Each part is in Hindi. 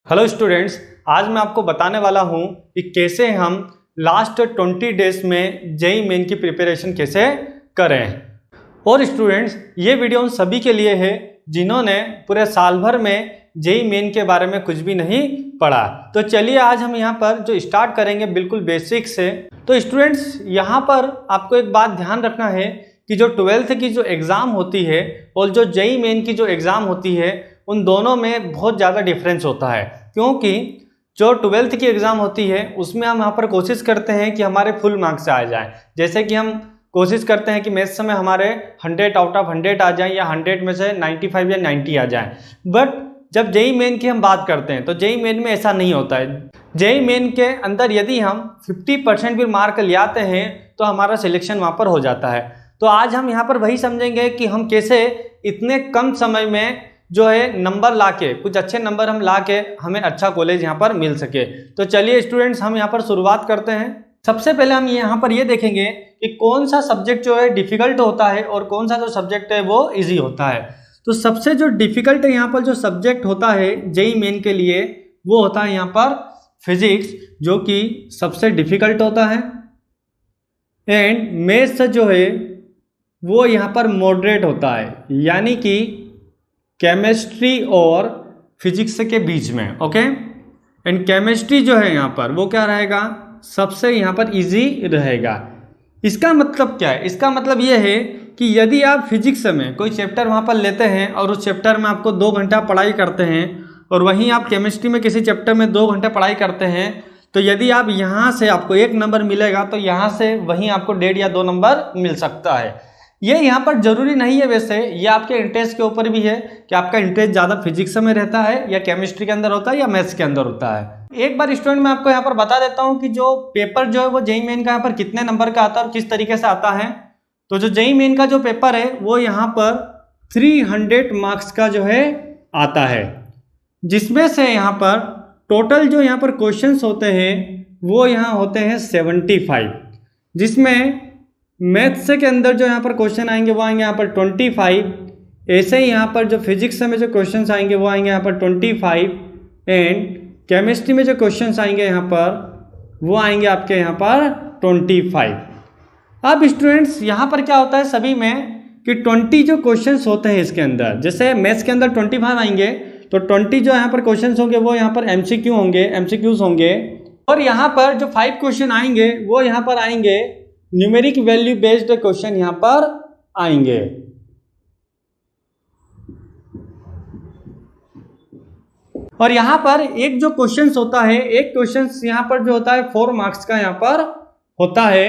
हेलो स्टूडेंट्स, आज मैं आपको बताने वाला हूं कि कैसे हम लास्ट 20 डेज में जेईई मेन की प्रिपरेशन कैसे करें। और स्टूडेंट्स, ये वीडियो उन सभी के लिए है जिन्होंने पूरे साल भर में जेईई मेन के बारे में कुछ भी नहीं पढ़ा। तो चलिए आज हम यहाँ पर जो स्टार्ट करेंगे बिल्कुल बेसिक से। तो स्टूडेंट्स, यहाँ पर आपको एक बात ध्यान रखना है कि जो 12th की जो एग्ज़ाम होती है और जो जेईई मेन की जो एग्ज़ाम होती है उन दोनों में बहुत ज़्यादा डिफरेंस होता है। क्योंकि जो 12th की एग्ज़ाम होती है उसमें हम यहाँ पर कोशिश करते हैं कि हमारे फुल मार्क्स आ जाएं। जैसे कि हम कोशिश करते हैं कि मैथ्स में हमारे 100 आउट ऑफ 100 आ जाएं या 100 में से 95 या 90 आ जाएं। बट जब जेईई मेन की हम बात करते हैं तो जेईई मेन में ऐसा नहीं होता है। जेईई मेन के अंदर यदि हम 50% भी मार्क ले आते हैं तो हमारा सिलेक्शन वहाँ पर हो जाता है। तो आज हम यहाँ पर वही समझेंगे कि हम कैसे इतने कम समय में जो है नंबर लाके, कुछ अच्छे नंबर हम लाके हमें अच्छा कॉलेज यहाँ पर मिल सके। तो चलिए स्टूडेंट्स, हम यहाँ पर शुरुआत करते हैं। सबसे पहले हम यहाँ पर ये देखेंगे कि कौन सा सब्जेक्ट जो है डिफिकल्ट होता है और कौन सा जो सब्जेक्ट है वो इजी होता है। तो सबसे जो डिफिकल्ट है यहाँ पर जो सब्जेक्ट होता है जेईई मेन के लिए वो होता है यहाँ पर फिजिक्स, जो कि सबसे डिफिकल्ट होता है। एंड मैथ्स जो है वो यहाँ पर मॉडरेट होता है, यानी कि केमिस्ट्री और फिजिक्स के बीच में। ओके, एंड केमिस्ट्री जो है यहाँ पर वो क्या रहेगा, सबसे यहाँ पर इजी रहेगा। इसका मतलब क्या है? इसका मतलब ये है कि यदि आप फिजिक्स में कोई चैप्टर वहाँ पर लेते हैं और उस चैप्टर में आपको 2 घंटा पढ़ाई करते हैं और वहीं आप केमिस्ट्री में किसी चैप्टर में 2 घंटे पढ़ाई करते हैं, तो यदि आप यहाँ से आपको 1 नंबर मिलेगा तो यहाँ से वहीं आपको 1.5 या 2 नंबर मिल सकता है। ये यहाँ पर जरूरी नहीं है, वैसे ये आपके इंटरेस्ट के ऊपर भी है कि आपका इंटरेस्ट ज़्यादा फिजिक्स में रहता है या केमिस्ट्री के अंदर होता है या मैथ्स के अंदर होता है। एक बार स्टूडेंट मैं आपको यहाँ पर बता देता हूँ कि जो पेपर जो है वो जेईई मेन का यहाँ पर कितने नंबर का आता है और किस तरीके से आता है। तो जो जेईई मेन का जो पेपर है वो यहाँ पर 300 मार्क्स का जो है आता है, जिसमें से यहाँ पर टोटल जो यहाँ पर क्वेश्चंस होते हैं वो यहाँ होते हैं 75, जिसमें मैथ्स के अंदर जो यहाँ पर क्वेश्चन आएंगे वो आएंगे यहाँ पर 25। ऐसे ही यहाँ पर जो फिजिक्स में जो क्वेश्चंस आएंगे वो आएंगे यहाँ पर 25। एंड केमिस्ट्री में जो क्वेश्चंस आएंगे यहाँ पर वो आएंगे आपके यहाँ पर 25। अब स्टूडेंट्स, यहाँ पर क्या होता है सभी में कि 20 जो क्वेश्चंस होते हैं इसके अंदर, जैसे मैथ्स के अंदर 25 आएंगे तो 20 जो यहाँ पर क्वेश्चंस होंगे वो यहाँ पर एमसीक्यू होंगे, एमसीक्यूज होंगे। और यहाँ पर जो 5 क्वेश्चन आएंगे वो यहाँ पर आएंगे न्यूमेरिक वैल्यू बेस्ड क्वेश्चन यहाँ पर आएंगे। और यहाँ पर एक जो क्वेश्चंस होता है, एक क्वेश्चंस यहाँ पर जो होता है 4 मार्क्स का यहाँ पर होता है।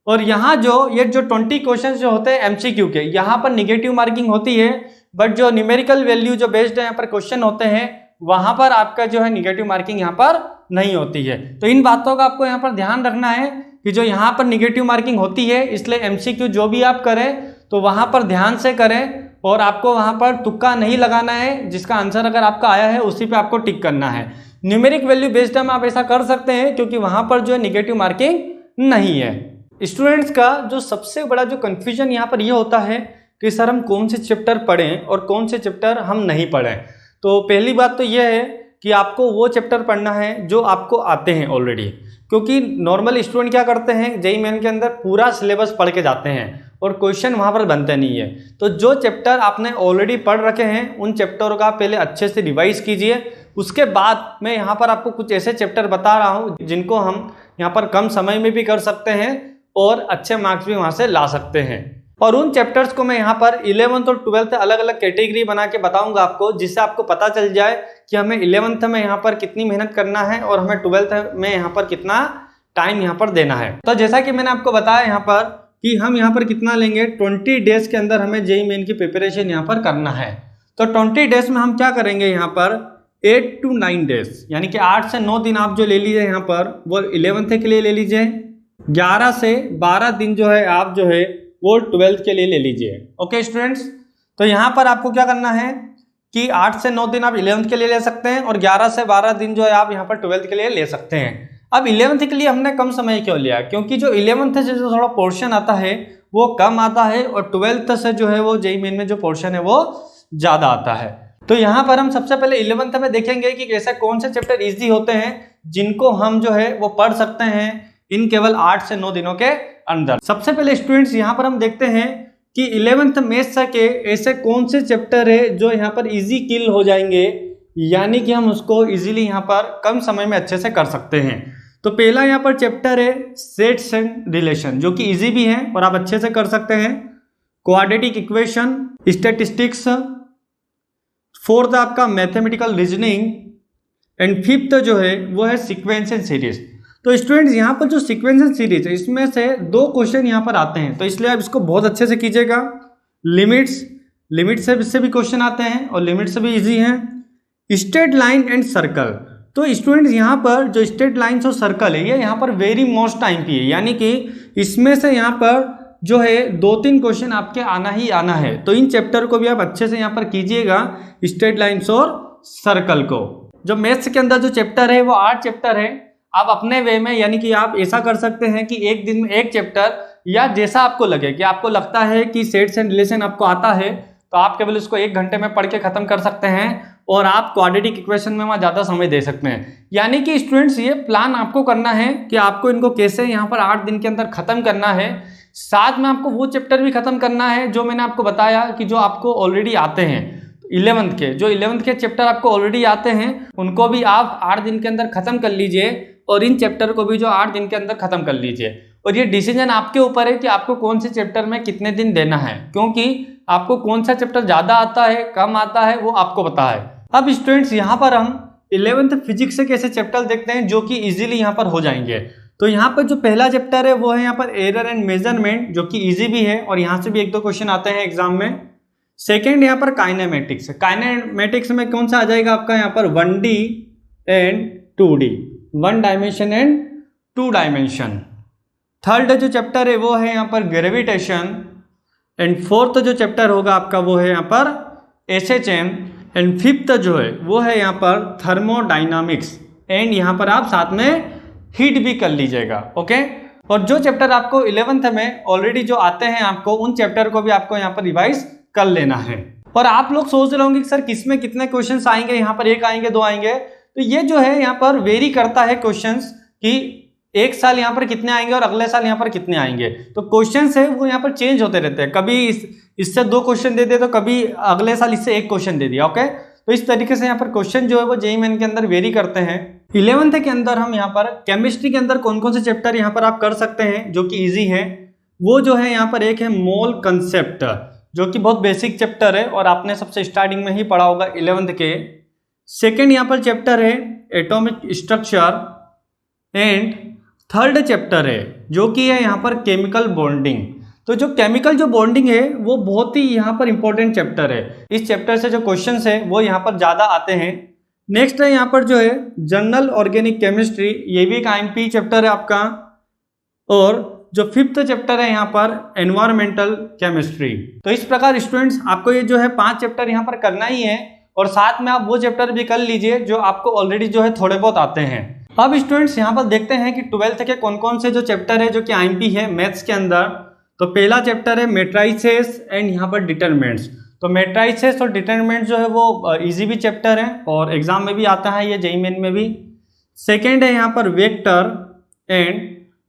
और यहाँ जो ये जो 20 क्वेश्चंस जो होते हैं एमसीक्यू के, यहाँ पर निगेटिव मार्किंग होती है, बट जो न्यूमेरिकल वैल्यू जो बेस्ड यहाँ पर क्वेश्चन होते हैं वहां पर आपका जो है निगेटिव मार्किंग यहाँ पर नहीं होती है। तो इन बातों का आपको यहाँ पर ध्यान रखना है कि जो यहाँ पर निगेटिव मार्किंग होती है, इसलिए एमसीक्यू जो भी आप करें तो वहाँ पर ध्यान से करें और आपको वहाँ पर तुक्का नहीं लगाना है। जिसका आंसर अगर आपका आया है उसी पे आपको टिक करना है। न्यूमेरिक वैल्यू बेस्ड में आप ऐसा कर सकते हैं क्योंकि वहाँ पर जो है निगेटिव मार्किंग नहीं है। स्टूडेंट्स का जो सबसे बड़ा जो कन्फ्यूजन यहाँ पर यह होता है कि सर हम कौन से चैप्टर पढ़ें और कौन से चैप्टर हम नहीं पढ़ें। तो पहली बात तो यह है कि आपको वो चैप्टर पढ़ना है जो आपको आते हैं ऑलरेडी, क्योंकि नॉर्मल स्टूडेंट क्या करते हैं जेईई मेन के अंदर पूरा सिलेबस पढ़ के जाते हैं और क्वेश्चन वहाँ पर बनते नहीं है। तो जो चैप्टर आपने ऑलरेडी पढ़ रखे हैं उन चैप्टरों का पहले अच्छे से रिवाइज कीजिए। उसके बाद मैं यहाँ पर आपको कुछ ऐसे चैप्टर बता रहा हूँ जिनको हम यहाँ पर कम समय में भी कर सकते हैं और अच्छे मार्क्स भी वहाँ से ला सकते हैं। और उन चैप्टर्स को मैं यहाँ पर 11th और 12th अलग अलग कैटेगरी बना के बताऊंगा आपको, जिससे आपको पता चल जाए कि हमें 11th में यहाँ पर कितनी मेहनत करना है और हमें 12th में यहाँ पर कितना टाइम यहाँ पर देना है। तो जैसा कि मैंने आपको बताया यहाँ पर कि हम यहाँ पर कितना लेंगे, 20 डेज के अंदर हमें जेईई मेन की प्रिपरेशन यहाँ पर करना है। तो 20 डेज में हम क्या करेंगे, यहाँ पर 8 to 9 डेज, यानी कि 8 से 9 दिन आप जो ले लीजिए यहाँ पर वो 11th के लिए ले लीजिए, 11 से 12 दिन जो है आप जो है वो 12th के लिए ले लीजिए। ओके स्टूडेंट्स, तो यहाँ पर आपको क्या करना है कि 8 से 9 दिन आप 11th के लिए ले सकते हैं और 11 से 12 दिन जो है आप यहाँ पर 12th के लिए ले सकते हैं। अब 11th के लिए हमने कम समय क्यों लिया, क्योंकि जो 11th से जो थोड़ा पोर्शन आता है वो कम आता है और 12th से जो है वो जेईई मेन में जो पोर्शन है वो ज़्यादा आता है। तो यहाँ पर हम सबसे पहले 11th में देखेंगे कि कैसे कौन से चैप्टर इजी होते हैं जिनको हम जो है वो पढ़ सकते हैं इन केवल 8 से 9 दिनों के अंदर। सबसे पहले स्टूडेंट्स यहाँ पर हम देखते हैं कि 11th मैथ्स के ऐसे कौन से चैप्टर है जो यहाँ पर इजी किल हो जाएंगे, यानी कि हम उसको इजीली यहाँ पर कम समय में अच्छे से कर सकते हैं। तो पहला यहाँ पर चैप्टर है सेट्स एंड रिलेशन, जो कि इजी भी है और आप अच्छे से कर सकते हैं। क्वाड्रेटिक इक्वेशन, स्टैटिस्टिक्स, फोर्थ आपका मैथमेटिकल रीजनिंग एंड फिफ्थ जो है वो है सीक्वेंस एंड सीरीज। तो स्टूडेंट्स यहाँ पर जो सीक्वेंस एंड सीरीज है इसमें से 2 क्वेश्चन यहाँ पर आते हैं, तो इसलिए आप इसको बहुत अच्छे से कीजिएगा। लिमिट से इससे भी क्वेश्चन आते हैं और लिमिट से भी इजी हैं। स्ट्रेट लाइन एंड सर्कल, तो स्टूडेंट्स यहाँ पर जो स्ट्रेट लाइन्स और सर्कल है ये यहाँ पर वेरी मोस्ट टाइम की है, यानी कि इसमें से यहाँ पर जो है 2-3 क्वेश्चन आपके आना ही आना है। तो इन चैप्टर को भी आप अच्छे से यहाँ पर कीजिएगा, स्ट्रेट लाइन्स और सर्कल को। जो मैथ्स के अंदर जो चैप्टर है वो 8 चैप्टर है। आप अपने वे में, यानी कि आप ऐसा कर सकते हैं कि एक दिन में एक चैप्टर, या जैसा आपको लगे कि आपको लगता है कि सेट्स एंड रिलेशन आपको आता है तो आप केवल उसको 1 घंटे में पढ़ के खत्म कर सकते हैं और आप क्वाड्रेटिक इक्वेशन में वहाँ ज़्यादा समय दे सकते हैं। यानी कि स्टूडेंट्स ये प्लान आपको करना है कि आपको इनको कैसे यहाँ पर 8 दिन के अंदर खत्म करना है। साथ में आपको वो चैप्टर भी खत्म करना है जो मैंने आपको बताया कि जो आपको ऑलरेडी आते हैं 11th के, जो 11th के चैप्टर आपको ऑलरेडी आते हैं उनको भी आप 8 दिन के अंदर खत्म कर लीजिए और इन चैप्टर को भी जो 8 दिन के अंदर खत्म कर लीजिए। और ये डिसीजन आपके ऊपर है कि आपको कौन से चैप्टर में कितने दिन देना है, क्योंकि आपको कौन सा चैप्टर ज़्यादा आता है कम आता है वो आपको पता है। अब स्टूडेंट्स यहाँ पर हम 11th फिजिक्स से कैसे चैप्टर देखते हैं जो कि इजीली यहाँ पर हो जाएंगे। तो यहाँ पर जो पहला चैप्टर है वो है यहाँ पर एरर एंड मेजरमेंट, जो कि इजी भी है और यहाँ से भी 1-2 क्वेश्चन आते हैं एग्जाम में। सेकेंड यहाँ पर काइनेमेटिक्स, काइनेमेटिक्स में कौन सा आ जाएगा आपका यहाँ पर 1D and 2D, 1 dimension and 2 dimension. Third जो चैप्टर है वो है यहाँ पर ग्रेविटेशन एंड फोर्थ जो चैप्टर होगा आपका वो है यहाँ पर SHM एंड फिफ्थ जो है वो है यहाँ पर थर्मोडाइनामिक्स एंड यहाँ पर आप साथ में हीट भी कर लीजिएगा। ओके, और जो चैप्टर आपको 11th में ऑलरेडी जो आते हैं आपको उन चैप्टर को भी आपको यहाँ पर रिवाइज कर लेना है। और आप लोग सोच रहे होंगे कि सर किसमें कितने क्वेश्चंस आएंगे, यहाँ पर 1 आएंगे 2 आएंगे, तो ये जो है यहाँ पर वेरी करता है क्वेश्चंस कि एक साल यहाँ पर कितने आएंगे और अगले साल यहाँ पर कितने आएंगे। तो क्वेश्चंस है वो यहाँ पर चेंज होते रहते हैं, कभी इससे 2 क्वेश्चन दे दिए तो कभी अगले साल इससे 1 क्वेश्चन दे दिया। ओके, तो इस तरीके से यहाँ पर क्वेश्चन जो है वो जेईई मेन के अंदर वेरी करते हैं। 11th के अंदर हम यहाँ पर केमिस्ट्री के अंदर कौन कौन से चैप्टर यहाँ पर आप कर सकते हैं जो कि इजी है, वो जो है यहाँ पर एक है मोल कंसेप्ट, जो कि बहुत बेसिक चैप्टर है और आपने सबसे स्टार्टिंग में ही पढ़ा होगा 11th के। सेकेंड यहाँ पर चैप्टर है atomic structure and third chapter है जो कि है यहाँ पर केमिकल बॉन्डिंग। तो जो केमिकल जो बॉन्डिंग है वो बहुत ही यहाँ पर इंपॉर्टेंट चैप्टर है, इस चैप्टर से जो क्वेश्चंस है वो यहाँ पर ज़्यादा आते हैं। नेक्स्ट है यहाँ पर जो है जनरल ऑर्गेनिक केमिस्ट्री, ये भी एक IMP चैप्टर है आपका। और जो फिफ्थ चैप्टर है यहाँ पर एनवायरमेंटल केमिस्ट्री। तो इस प्रकार स्टूडेंट्स आपको ये जो है 5 चैप्टर यहाँ पर करना ही है और साथ में आप वो चैप्टर भी कर लीजिए जो आपको ऑलरेडी जो है थोड़े बहुत आते हैं। अब स्टूडेंट्स यहाँ पर देखते हैं कि 12th के कौन कौन से जो चैप्टर है जो कि IMP है मैथ्स के अंदर। तो पहला चैप्टर है मैट्रिसेस एंड यहाँ पर डिटरमिनेंट्स। तो मैट्रिसेस और डिटरमिनेंट्स जो है वो इजी भी चैप्टर है और एग्जाम में भी आता है, ये जेईई मेन में भी। सेकेंड है यहाँ पर वेक्टर एंड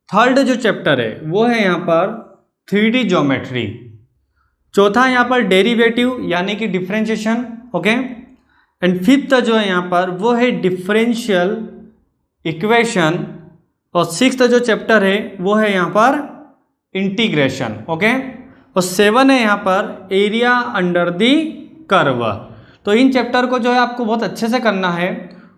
थर्ड जो चैप्टर है वो है यहाँ पर 3D ज्योमेट्री। चौथा यहाँ पर डेरिवेटिव यानी कि डिफरेंशिएशन। ओके, एंड फिफ्थ जो है यहाँ पर वो है डिफरेंशियल इक्वेशन। और सिक्स्थ जो चैप्टर है वो है यहाँ पर इंटीग्रेशन। ओके, और 7 है यहाँ पर एरिया अंडर दी कर्व। तो इन चैप्टर को जो है आपको बहुत अच्छे से करना है।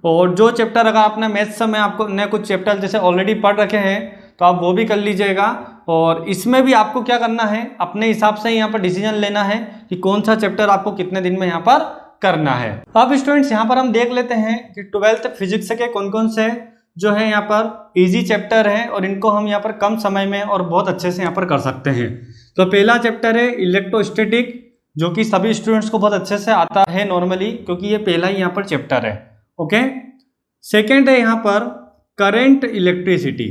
और जो चैप्टर अगर आपने मैथ्स में आपको ने कुछ चैप्टर जैसे ऑलरेडी पढ़ रखे हैं तो आप वो भी कर लीजिएगा। और इसमें भी आपको क्या करना है, अपने हिसाब से यहाँ पर डिसीजन लेना है कि कौन सा चैप्टर आपको कितने दिन में यहाँ पर करना है। अब स्टूडेंट्स यहाँ पर हम देख लेते हैं कि 12th फिजिक्स के कौन कौन से जो है यहाँ पर इजी चैप्टर हैं और इनको हम यहाँ पर कम समय में और बहुत अच्छे से यहाँ पर कर सकते हैं। तो पहला चैप्टर है इलेक्ट्रोस्टैटिक, जो कि सभी स्टूडेंट्स को बहुत अच्छे से आता है नॉर्मली, क्योंकि ये पहला ही यहाँ पर चैप्टर है। ओके, सेकेंड है यहाँ पर करंट इलेक्ट्रिसिटी।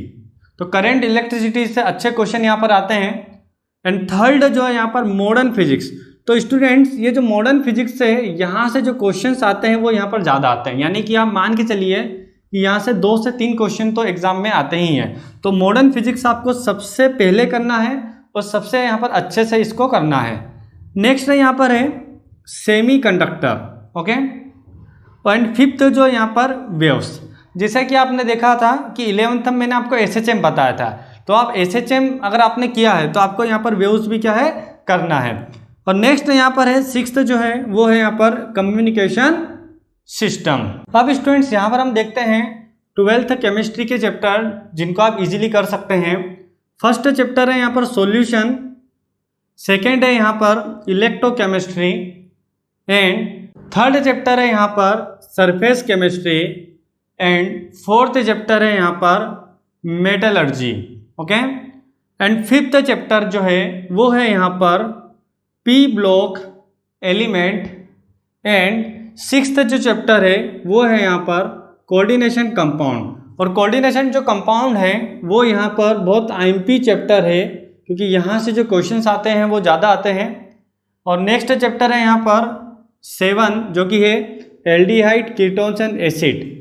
तो करंट इलेक्ट्रिसिटी से अच्छे क्वेश्चन यहाँ पर आते हैं। एंड थर्ड जो है यहाँ पर मॉडर्न फिजिक्स। तो स्टूडेंट्स ये जो मॉडर्न फिजिक्स है यहाँ से जो क्वेश्चंस आते हैं वो यहाँ पर ज़्यादा आते हैं, यानी कि आप मान के चलिए कि यहाँ से 2 से 3 क्वेश्चन तो एग्जाम में आते ही हैं। तो मॉडर्न फिजिक्स आपको सबसे पहले करना है और सबसे यहाँ पर अच्छे से इसको करना है। नेक्स्ट यहाँ पर है semi conductor, okay. And fifth जो यहाँ पर वेव्स, जैसा कि आपने देखा था कि 11th में मैंने आपको SHM बताया था, तो आप SHM अगर आपने किया है तो आपको यहाँ पर वेव्स भी क्या है करना है। और नेक्स्ट यहाँ पर है 6th जो है वो है यहाँ पर कम्युनिकेशन सिस्टम। अब स्टूडेंट्स यहाँ पर हम देखते हैं 12th केमिस्ट्री के चैप्टर जिनको आप इजीली कर सकते हैं। फर्स्ट चैप्टर है यहाँ पर सॉल्यूशन, सेकेंड है यहाँ पर इलेक्ट्रोकेमिस्ट्री एंड थर्ड चैप्टर है यहाँ पर surface chemistry and fourth chapter है यहाँ पर metallurgy, okay. And fifth chapter जो है वो है यहाँ पर P block element and sixth जो चैप्टर है वो है यहाँ पर कोऑर्डिनेशन कंपाउंड। और कोऑर्डिनेशन जो कंपाउंड है वो यहाँ पर बहुत IMP चैप्टर है, क्योंकि यहाँ से जो क्वेश्चंस आते हैं वो ज़्यादा आते हैं। और नेक्स्ट चैप्टर है यहाँ पर 7 जो कि है एल्डिहाइड, कीटोन्स एंड एसिड।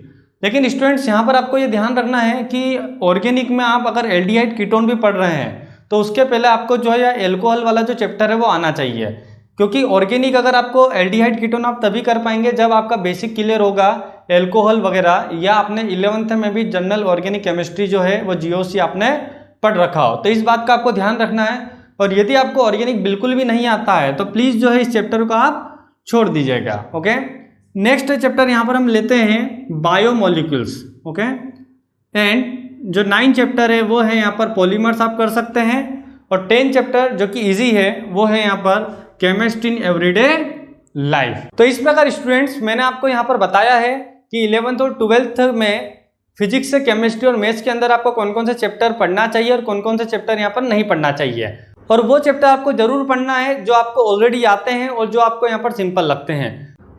लेकिन स्टूडेंट्स यहाँ पर आपको ये ध्यान रखना है कि ऑर्गेनिक में आप अगर एल्डिहाइड कीटोन भी पढ़ रहे हैं तो उसके पहले आपको जो है एल्कोहल वाला जो चैप्टर है वो आना चाहिए, क्योंकि ऑर्गेनिक अगर आपको एल्डिहाइड कीटोन आप तभी कर पाएंगे जब आपका बेसिक क्लियर होगा एल्कोहल वगैरह, या आपने 11th में भी जनरल ऑर्गेनिक केमिस्ट्री जो है वो GOC आपने पढ़ रखा हो। तो इस बात का आपको ध्यान रखना है। और यदि आपको ऑर्गेनिक बिल्कुल भी नहीं आता है तो प्लीज़ जो है इस चैप्टर को आप छोड़ दीजिएगा, ओके। नेक्स्ट चैप्टर यहाँ पर हम लेते हैं बायोमोलिक्यूल्स, ओके। एंड जो 9 चैप्टर है वो है यहाँ पर पॉलीमर्स आप कर सकते हैं। और 10 चैप्टर जो कि इजी है वो है यहाँ पर केमिस्ट्री इन एवरीडे लाइफ। तो इस प्रकार स्टूडेंट्स मैंने आपको यहाँ पर बताया है कि 11th और 12th में फिजिक्स, केमिस्ट्री और मैथ्स के अंदर आपको कौन कौन से चैप्टर पढ़ना चाहिए और कौन कौन से चैप्टर यहाँ पर नहीं पढ़ना चाहिए। और वो चैप्टर आपको जरूर पढ़ना है जो आपको ऑलरेडी आते हैं और जो आपको यहाँ पर सिंपल लगते हैं।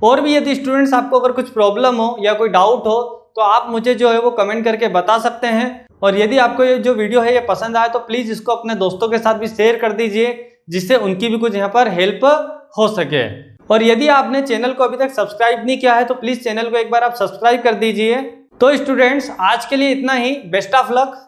और भी यदि स्टूडेंट्स आपको अगर कुछ प्रॉब्लम हो या कोई डाउट हो तो आप मुझे जो है वो कमेंट करके बता सकते हैं। और यदि आपको ये जो वीडियो है ये पसंद आए तो प्लीज़ इसको अपने दोस्तों के साथ भी शेयर कर दीजिए, जिससे उनकी भी कुछ यहाँ पर हेल्प हो सके। और यदि आपने चैनल को अभी तक सब्सक्राइब नहीं किया है तो प्लीज़ चैनल को एक बार आप सब्सक्राइब कर दीजिए। तो स्टूडेंट्स आज के लिए इतना ही। Best of luck.